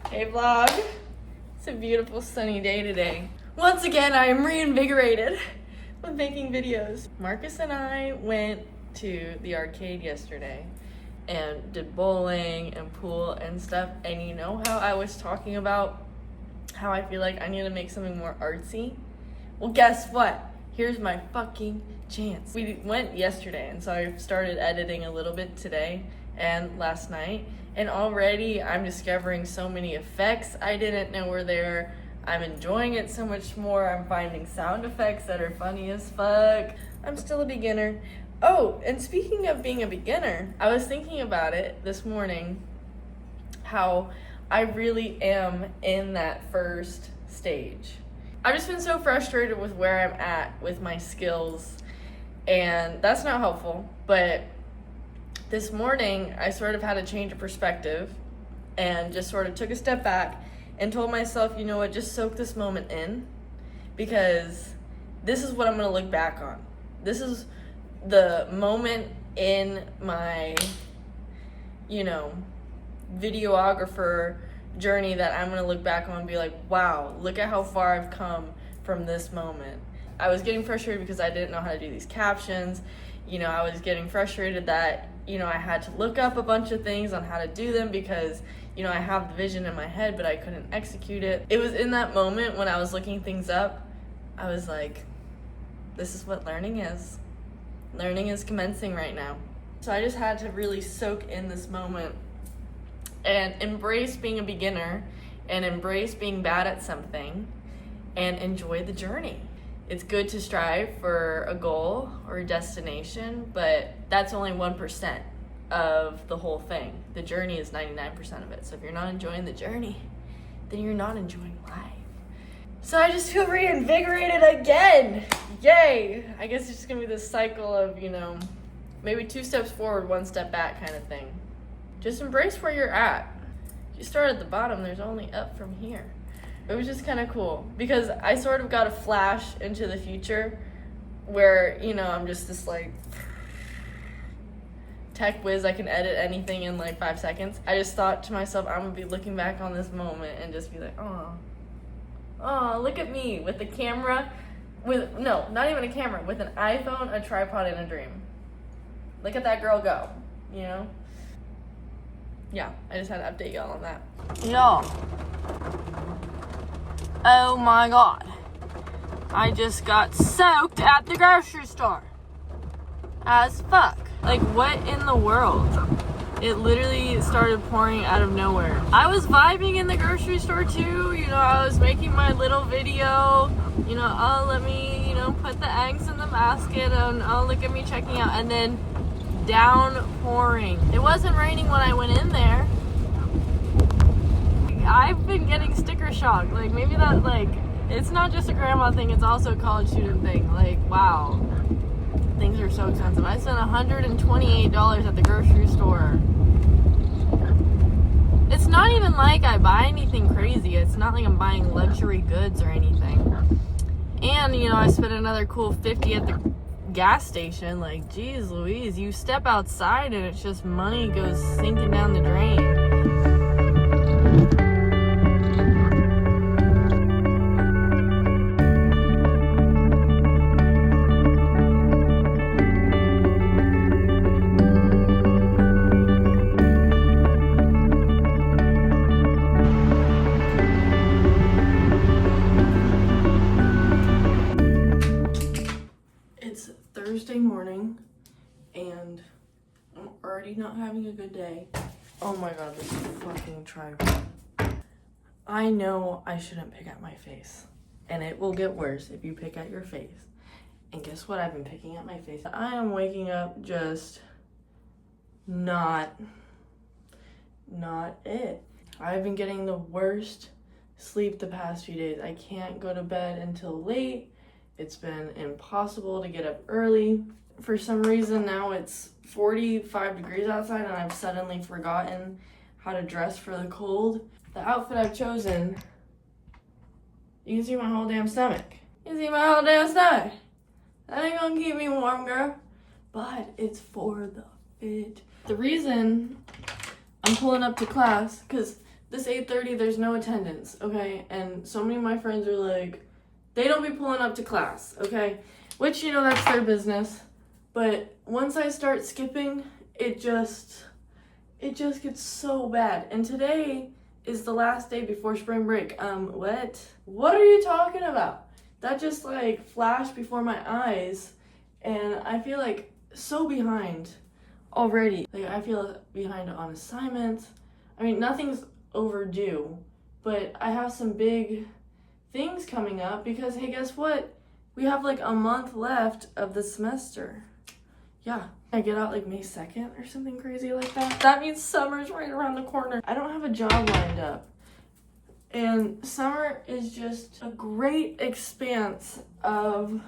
Hey vlog, it's a beautiful sunny day today. Once again, I am reinvigorated with making videos. Marcus and I went to the arcade yesterday and did bowling and pool and stuff. And you know how I was talking about how I feel like I need to make something more artsy? Well, guess what? Here's my fucking chance. We went yesterday, and so I started editing a little bit today and last night. And already I'm discovering so many effects I didn't know were there. I'm enjoying it so much more. I'm finding sound effects that are funny as fuck. I'm still a beginner. Oh, and speaking of being a beginner, I was thinking about it this morning, how I really am in that first stage. I've just been so frustrated with where I'm at with my skills, and that's not helpful, but this morning, I sort of had a change of perspective and just sort of took a step back and told myself, you know what, just soak this moment in, because this is what I'm going to look back on. This is the moment in my, videographer journey that I'm going to look back on and be like, wow, look at how far I've come from this moment. I was getting frustrated because I didn't know how to do these captions. I was getting frustrated that I had to look up a bunch of things on how to do them because, I have the vision in my head, but I couldn't execute it. It was in that moment when I was looking things up, I was like, this is what learning is. Learning is commencing right now. So I just had to really soak in this moment and embrace being a beginner and embrace being bad at something and enjoy the journey. It's good to strive for a goal or a destination, but that's only 1% of the whole thing. The journey is 99% of it. So if you're not enjoying the journey, then you're not enjoying life. So I just feel reinvigorated again. Yay! I guess it's just gonna be this cycle of, maybe 2 steps forward, 1 step back kind of thing. Just embrace where you're at. If you start at the bottom, there's only up from here. It was just kind of cool because I sort of got a flash into the future where, I'm just this tech whiz. I can edit anything in 5 seconds. I just thought to myself, I'm going to be looking back on this moment and just be like, oh, look at me with the camera, not even a camera, with an iPhone, a tripod, and a dream. Look at that girl go, Yeah, I just had to update y'all on that. Y'all. Oh my god. I just got soaked at the grocery store. As fuck. What in the world? It literally started pouring out of nowhere. I was vibing in the grocery store too. I was making my little video. Let me, put the eggs in the basket and look at me checking out. And then downpouring. It wasn't raining when I went in there. I've been getting sticker shock. Maybe that, it's not just a grandma thing, it's also a college student thing. Wow. Things are so expensive. I spent $128 at the grocery store. It's not even like I buy anything crazy. It's not like I'm buying luxury goods or anything. And, I spent another cool $50 at the gas station. Geez Louise, you step outside and it's just money goes sinking down the drain. Thursday morning, and I'm already not having a good day. Oh my god, this fucking tripod. I know I shouldn't pick at my face, and it will get worse if you pick at your face. And guess what? I've been picking at my face. I am waking up just not it. I've been getting the worst sleep the past few days. I can't go to bed until late. It's been impossible to get up early. For some reason now it's 45 degrees outside and I've suddenly forgotten how to dress for the cold. The outfit I've chosen, you can see my whole damn stomach. You see my whole damn stomach. That ain't gonna keep me warm, girl. But it's for the fit. The reason I'm pulling up to class, because this 8:30, there's no attendance, okay? And so many of my friends are like, they don't be pulling up to class, okay? Which, you know, that's their business. But once I start skipping, it just gets so bad. And today is the last day before spring break. What are you talking about? That just like flashed before my eyes, and I feel like so behind already. Like, I feel behind on assignments. I mean, nothing's overdue, but I have some big things coming up because, hey, guess what? We have like a month left of the semester. Yeah, I get out like May 2nd or something crazy like that. That means summer's right around the corner. I don't have a job lined up. And summer is just a great expanse of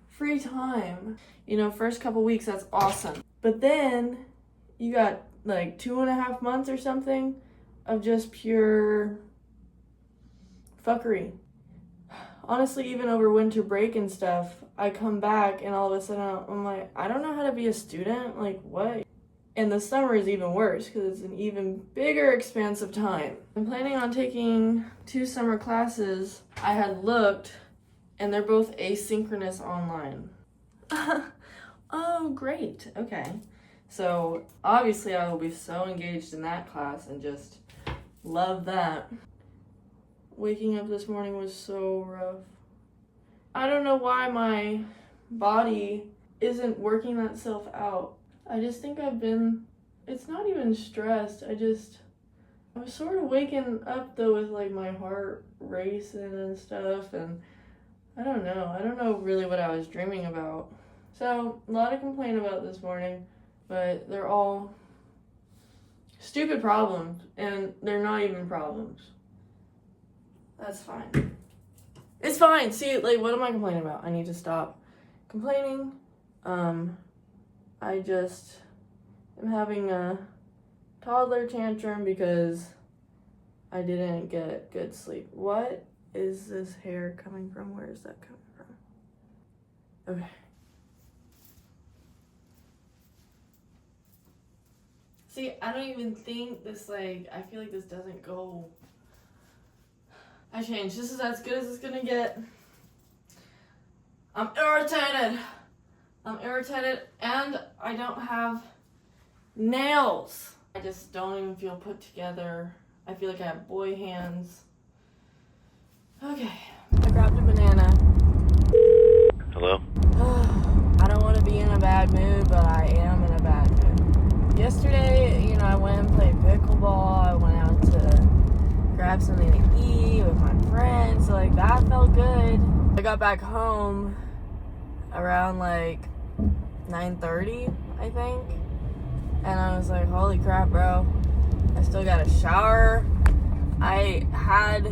free time. You know, first couple weeks, that's awesome. But then you got like 2.5 months or something of just pure fuckery. Honestly, even over winter break and stuff, I come back and all of a sudden I'm like, I don't know how to be a student. Like, what? And the summer is even worse because it's an even bigger expanse of time. I'm planning on taking 2 summer classes. I had looked, and they're both asynchronous online. Oh, great. Okay. So obviously I will be so engaged in that class and just love that. Waking up this morning was so rough. I don't know why my body isn't working that self out. I just think it's not even stressed. I was sort of waking up though with like my heart racing and stuff, and I don't know really what I was dreaming about. So, a lot to complain about this morning, but they're all stupid problems, and they're not even problems. That's fine. It's fine. See, like, what am I complaining about? I need to stop complaining. I just am having a toddler tantrum because I didn't get good sleep. What is this hair coming from? Where is that coming from? Okay. See, I don't even think this, like, I feel like this doesn't go. I changed. This is as good as it's gonna get. I'm irritated, and I don't have nails. I just don't even feel put together. I feel like I have boy hands. Okay, I grabbed a banana. Hello? I don't want to be in a bad mood, but I am in a bad mood. Yesterday, you know, I went and played pickleball. I went out to grab something to eat with my friends. So, like, that felt good. I got back home around, like, 9:30, I think. And I was like, holy crap, bro. I still got a shower. I had,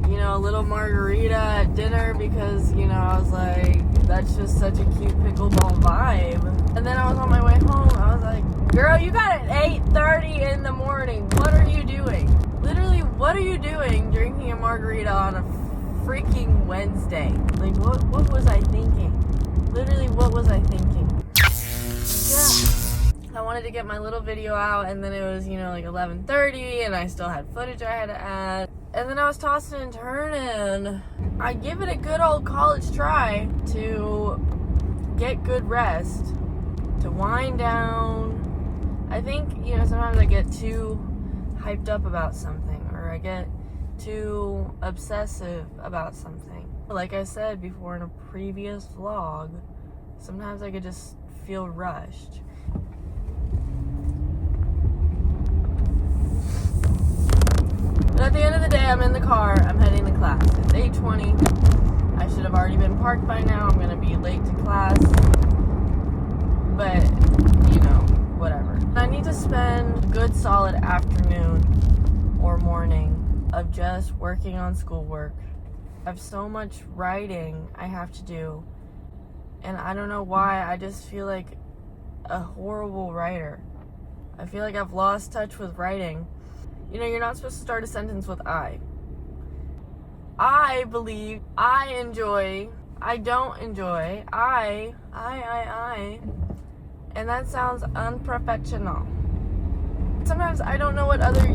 you know, a little margarita at dinner because, you know, I was like, that's just such a cute pickleball vibe. And then I was on my way home. I was like, girl, you got it at 8:30 in the morning. What are you doing? Literally, what are you doing drinking a margarita on a freaking Wednesday? Like, what was I thinking? Literally, what was I thinking? Yeah. I wanted to get my little video out, and then it was, you know, like 11:30, and I still had footage I had to add. And then I was tossing and turning. I give it a good old college try to get good rest, to wind down. I think, you know, sometimes I get too hyped up about something, or I get too obsessive about something. Like I said before in a previous vlog, sometimes I could just feel rushed. But at the end of the day, I'm in the car, I'm heading to class. It's 8:20. I should have already been parked by now. I'm gonna be late to class. But, you know, whatever. I need to spend a good solid afternoon or morning of just working on schoolwork. I have so much writing I have to do. And I don't know why, I just feel like a horrible writer. I feel like I've lost touch with writing. You know, you're not supposed to start a sentence with I. I believe, I enjoy, I don't enjoy, I. And that sounds unprofessional. Sometimes I don't know what other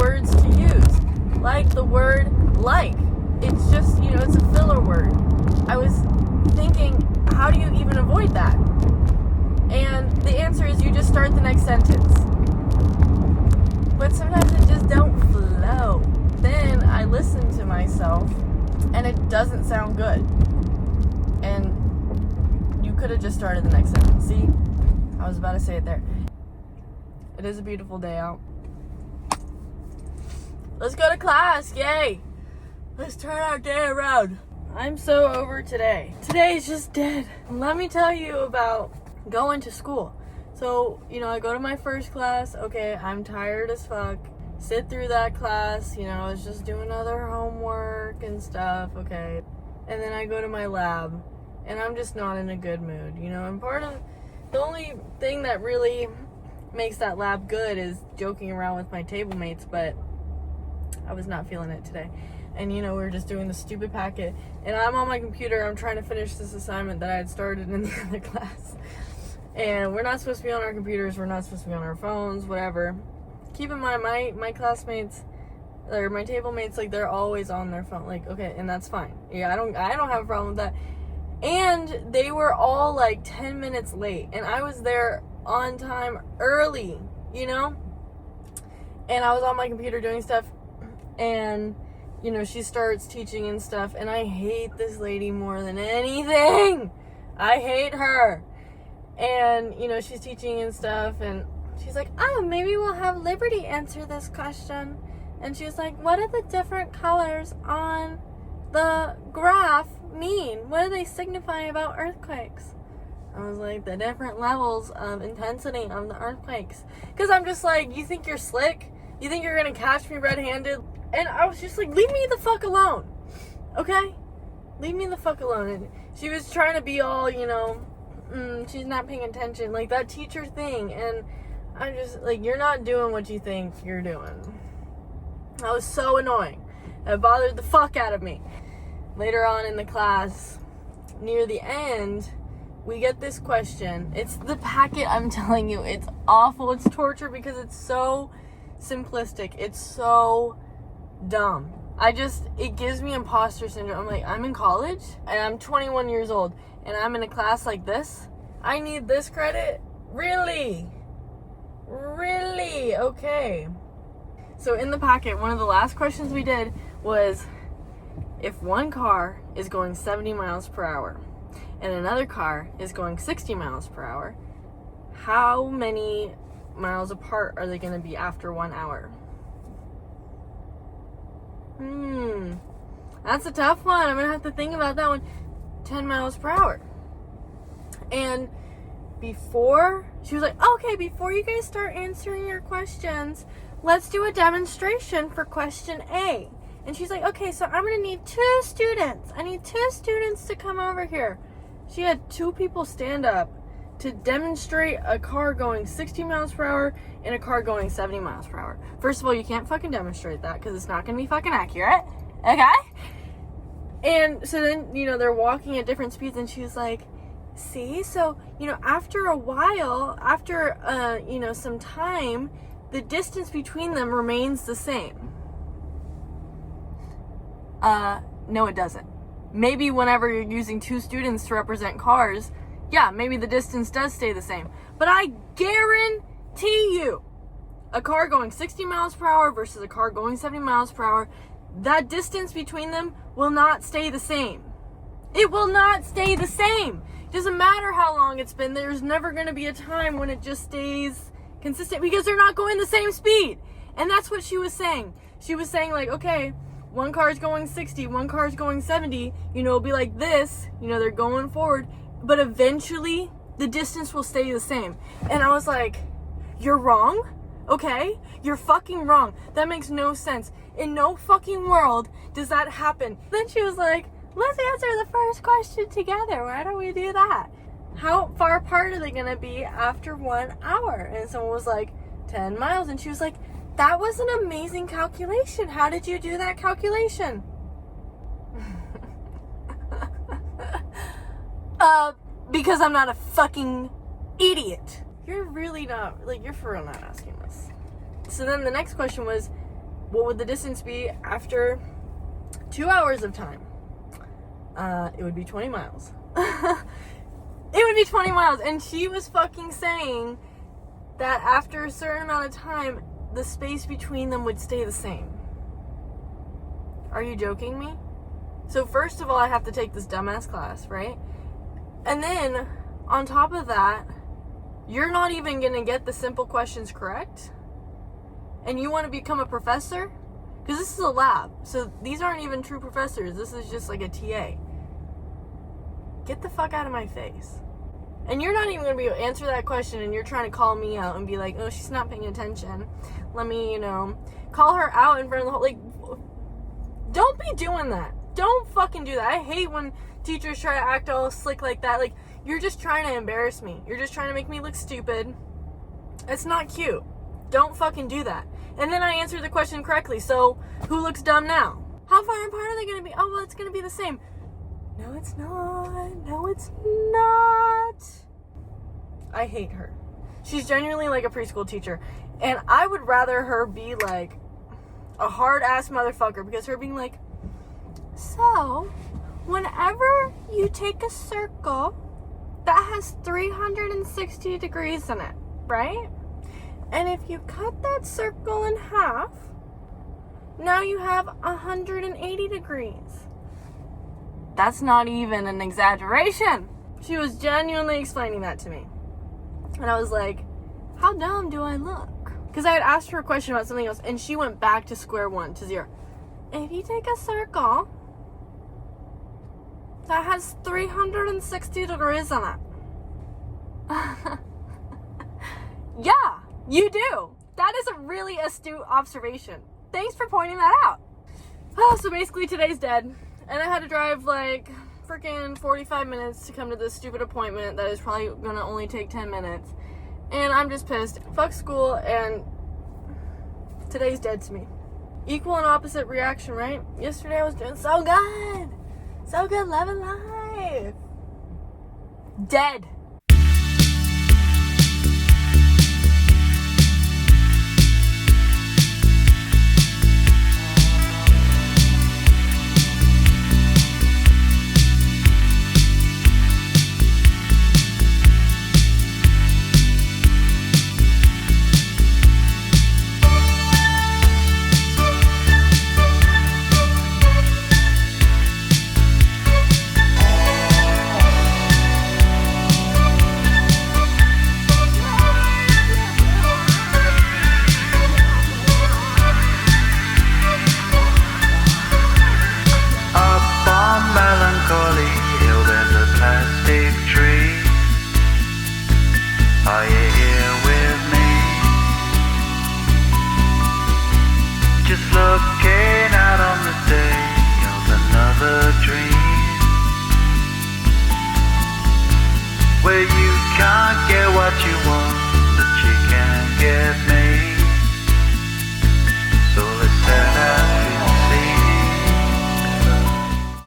words to use, like the word like. It's just, it's a filler word. I was thinking, how do you even avoid that? And the answer is you just start the next sentence. But sometimes it just don't flow. Then I listen to myself and it doesn't sound good. And you could have just started the next sentence. See? I was about to say it there. It is a beautiful day out. Let's go to class. Yay. Let's turn our day around. I'm so over today. Today is just dead. Let me tell you about going to school. So, I go to my first class. Okay, I'm tired as fuck. Sit through that class. It's just doing other homework and stuff. Okay. And then I go to my lab. And I'm just not in a good mood. And part of the only thing that really makes that lab good is joking around with my table mates. But I was not feeling it today. And we were just doing the stupid packet. And I'm on my computer. I'm trying to finish this assignment that I had started in the other class. And we're not supposed to be on our computers. We're not supposed to be on our phones, whatever. Keep in mind, my classmates, or my table mates, like, they're always on their phone. Like, okay, and that's fine. Yeah, I don't have a problem with that. And they were all, 10 minutes late. And I was there on time early, And I was on my computer doing stuff. And she starts teaching and stuff, and I hate this lady more than anything. I hate her. And, she's teaching and stuff, and she's like, oh, maybe we'll have Liberty answer this question. And she's like, what do the different colors on the graph mean? What do they signify about earthquakes? I was like, the different levels of intensity of the earthquakes. Because I'm just like, you think you're slick? You think you're going to catch me red-handed? And I was just like, leave me the fuck alone. Okay? Leave me the fuck alone. And she was trying to be all, she's not paying attention. Like that teacher thing. And I'm just like, you're not doing what you think you're doing. That was so annoying. It bothered the fuck out of me. Later on in the class, near the end, we get this question. It's the packet, I'm telling you. It's awful. It's torture because it's so simplistic. It's so dumb. It gives me imposter syndrome. I'm like, I'm in college and I'm 21 years old and I'm in a class like this. I need this credit? Really? Really? Okay. So in the packet, one of the last questions we did was, if one car is going 70 miles per hour and another car is going 60 miles per hour, how many miles apart are they going to be after 1 hour? That's a tough one. I'm going to have to think about that one. 10 miles per hour. And before, she was like, okay, before you guys start answering your questions, let's do a demonstration for question A. And she's like, okay, so I'm going to need 2 students. I need 2 students to come over here. She had 2 people stand up to demonstrate a car going 60 miles per hour and a car going 70 miles per hour. First of all, you can't fucking demonstrate that because it's not going to be fucking accurate. Okay? And so then, they're walking at different speeds and she's like, see, so, after a while, after, some time, the distance between them remains the same. No, it doesn't. Maybe whenever you're using 2 students to represent cars, yeah, maybe the distance does stay the same. But I guarantee you, a car going 60 miles per hour versus a car going 70 miles per hour, that distance between them will not stay the same. It will not stay the same. Doesn't matter how long it's been. There's never going to be a time when it just stays consistent because they're not going the same speed. And that's what she was saying. She was saying, like, okay, one car's going 60, one car's going 70, it'll be like this, they're going forward, but eventually the distance will stay the same. And I was like, you're wrong? Okay? You're fucking wrong. That makes no sense. In no fucking world does that happen. Then she was like, let's answer the first question together. Why don't we do that? How far apart are they going to be after 1 hour? And someone was like, 10 miles. And she was like, that was an amazing calculation. How did you do that calculation? Because I'm not a fucking idiot. You're really not, you're for real not asking this. So then the next question was, what would the distance be after 2 hours of time? It would be 20 miles. It would be 20 miles. And she was fucking saying that after a certain amount of time, the space between them would stay the same. Are you joking me? So first of all, I have to take this dumbass class, right? And then, on top of that, you're not even going to get the simple questions correct? And you want to become a professor? Because this is a lab. So these aren't even true professors. This is just like a TA. Get the fuck out of my face. And you're not even going to be able to answer that question, and you're trying to call me out and be like, oh, she's not paying attention. Let me, call her out in front of the whole, like, don't be doing that. Don't fucking do that. I hate when teachers try to act all slick like that. Like, you're just trying to embarrass me. You're just trying to make me look stupid. It's not cute. Don't fucking do that. And then I answered the question correctly, so who looks dumb now? How far apart are they going to be? Oh, well, it's going to be the same. No, it's not. No, it's not. I hate her. She's genuinely like a preschool teacher. And I would rather her be like a hard-ass motherfucker, because her being like, so, whenever you take a circle that has 360 degrees in it, right? And if you cut that circle in half, now you have 180 degrees. That's not even an exaggeration. She was genuinely explaining that to me. And I was like, how dumb do I look? Because I had asked her a question about something else, and she went back to square one, to zero. If you take a circle that has 360 degrees in it. Yeah, you do. That is a really astute observation. Thanks for pointing that out. Oh, so basically today's dead. And I had to drive like freaking 45 minutes to come to this stupid appointment that is probably going to only take 10 minutes. And I'm just pissed. Fuck school, and today's dead to me. Equal and opposite reaction, right? Yesterday I was doing so good. So good, loving life. Dead.